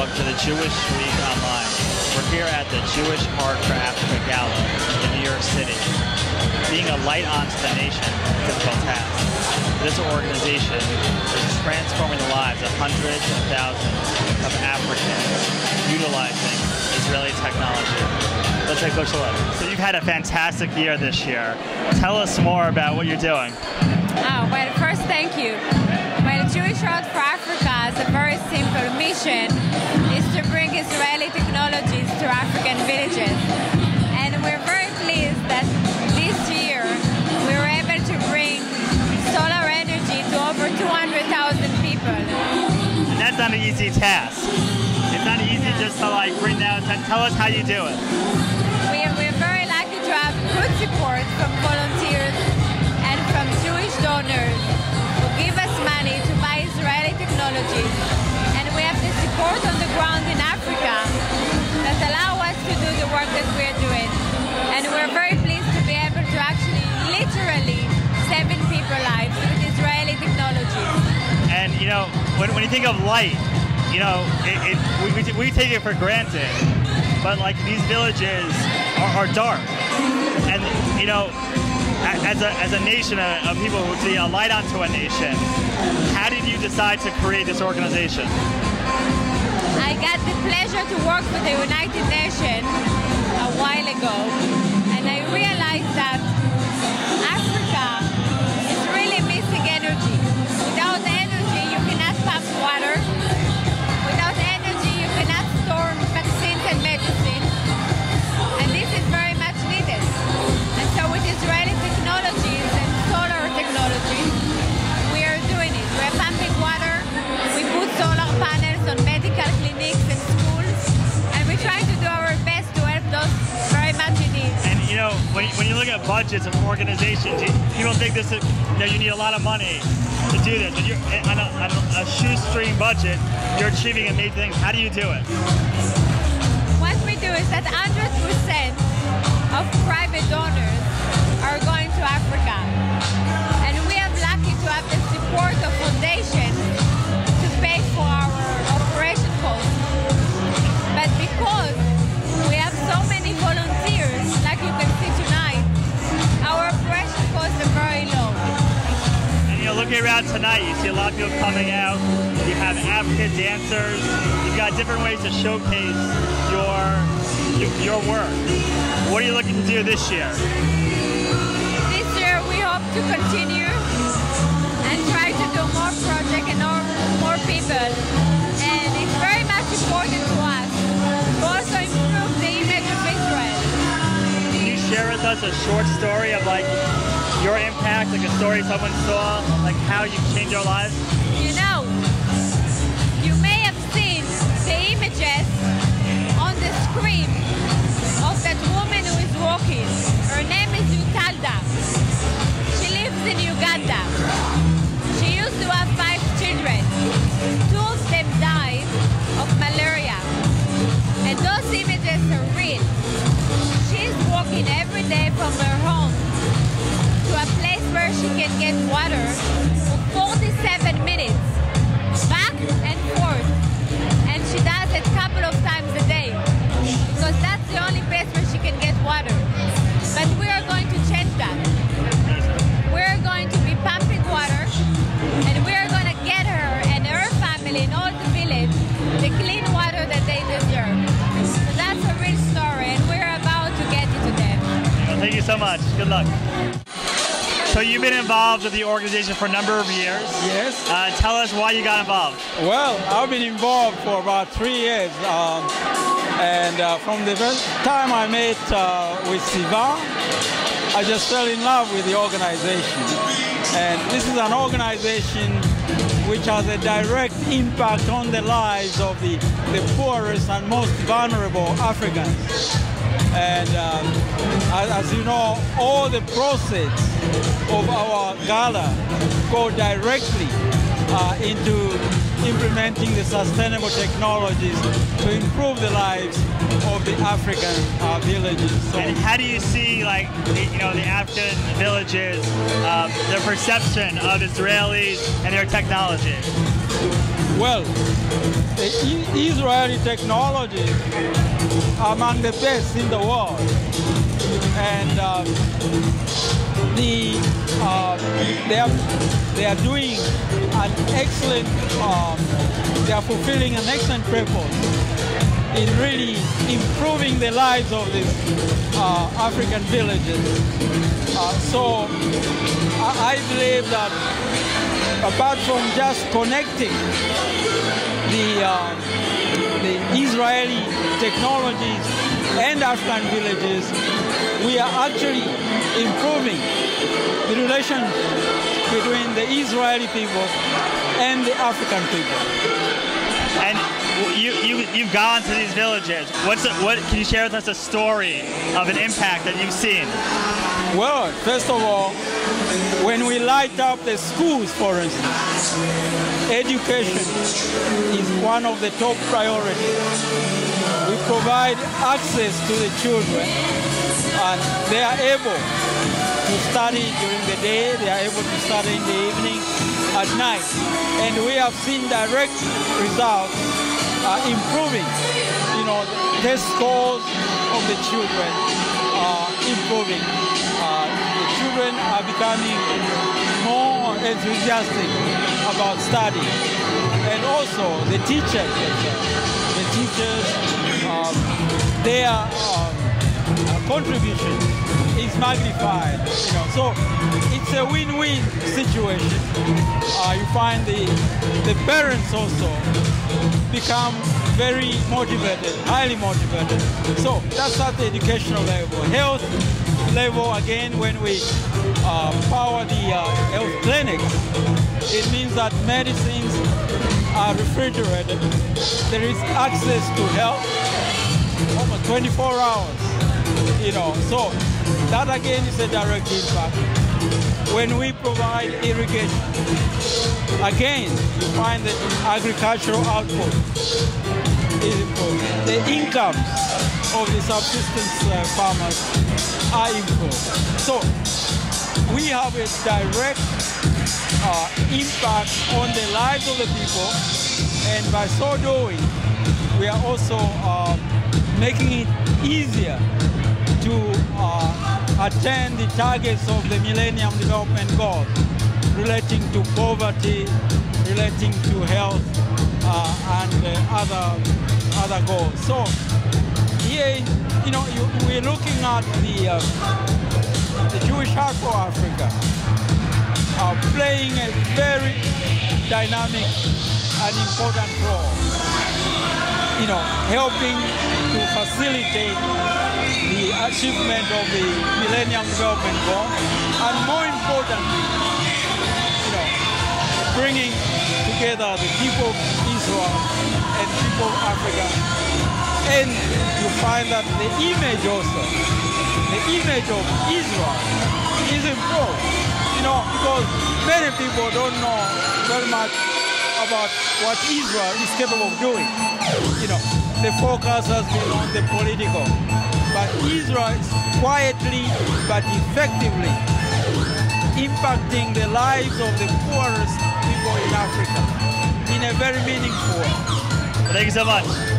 book to the Jewish League Online. We're here at the Jewish Heart for Africa Gala in New York City. Being a light onto the nation is a difficult task. This organization is transforming the lives of hundreds of thousands of Africans utilizing Israeli technology. Let's take a closer look. So you've had a fantastic year this year. Tell us more about what you're doing. Well, first, thank you. Well, Jewish Heart for Africa has a very simple mission, is to bring Israeli technologies to African villages. And we're very pleased that this year we were able to bring solar energy to over 200,000 people. And that's not an easy task. It's not easy just to bring that. Tell us how you do it. We're very lucky to have good support from volunteers and from Jewish donors who give us money to buy Israeli technologies. And we have the support on the ground in Africa that allow us to do the work that we're doing. And we're very pleased to be able to actually literally saving people's lives with Israeli technologies. And when you think of light, we take it for granted, but these villages are dark. And as a nation of people who see a light onto a nation, how did you decide to create this organization? I got the pleasure to work for the United Nations a while ago, and I realized that Africa is really missing energy. Without energy, you cannot pump water. Without energy, you cannot store vaccines and medicine. And this is very much needed. And so with Israeli technologies and solar technologies, we are doing it. We're pumping water. We put solar panels on medical clinics and schools. And we're trying to do our best to help those very much in need. And when you look at budgets of organizations, people think this is, you need a lot of money to do this. But you're on a shoestring budget, you're achieving amazing things. How do you do it? What we do is that 100% of private donors are going to Africa. And we are lucky to have the support of foundations to pay for our operation costs. But because we have so many volunteers, like you can see tonight, our operation costs are very low. And looking around tonight, you see a lot of people coming out. You have African dancers. You've got different ways to showcase your work. What are you looking to do this year? This year we hope to continue and try to do more projects and more people. And it's very much important to us to also improve the image of Israel. Can you share with us a short story of your impact, a story someone saw, how you've changed our lives? You may have seen the images on the screen of that woman who is walking. Her name is Uganda. She lives in Uganda. She used to have 5 children. 2 of them died of malaria. And those images are real. She's walking every day from her home to a place where she can get water for 47 minutes, back and forth. And she does it a couple of times a day, because that's the only place where she can get water. But we are going to change that. We're going to be pumping water, and we are going to get her and her family and all the village the clean water that they deserve. So that's a real story, and we're about to get it to them. Well, thank you so much. Good luck. So you've been involved with the organization for a number of years. Yes. Tell us why you got involved. Well, I've been involved for about 3 years. From the first time I met with Siva, I just fell in love with the organization. And this is an organization which has a direct impact on the lives of the poorest and most vulnerable Africans. And as you know, all the proceeds of our gala go directly into implementing the sustainable technologies to improve the lives of the African villages. So, and how do you see, the African villages, their perception of Israelis and their technology? Well, the Israeli technology are among the best in the world, and they are doing an excellent. They are fulfilling an excellent purpose in really improving the lives of these African villages. So I believe that apart from just connecting the Israeli technologies and African villages, we are actually improving the relation between the Israeli people and the African people. And you've gone to these villages. What can you share with us a story of an impact that you've seen? Well, first of all, when we light up the schools, for instance, education is one of the top priorities. We provide access to the children, and they are able to study during the day, they are able to study in the evening, at night. And we have seen direct results improving, the test scores of the children are improving. The children are becoming more enthusiastic about study. And also the teachers their contribution is magnified. So it's a win-win situation. You find the parents also become very motivated, highly motivated. So that's at the educational level. Health level, again, when we power the health clinics, it means that medicines are refrigerated. There is access to health almost 24 hours. So that again is a direct impact. When we provide irrigation, again, you find that agricultural output is improved. The incomes of the subsistence farmers are improved. So we have a direct impact on the lives of the people, and by so doing, we are also making it easier to attain the targets of the Millennium Development Goals relating to poverty, relating to health, and other goals. So here, we're looking at the Jewish Heart for Africa playing a very dynamic and important role, helping to facilitate the achievement of the Millennium Development Goal, and more importantly, bringing together the people of Israel and people of Africa. And you find that the image also, the image of Israel is improved, because many people don't know very much about what Israel is capable of doing. The focus has been on the political, but Israel is quietly but effectively impacting the lives of the poorest people in Africa in a very meaningful way. Thank you so much.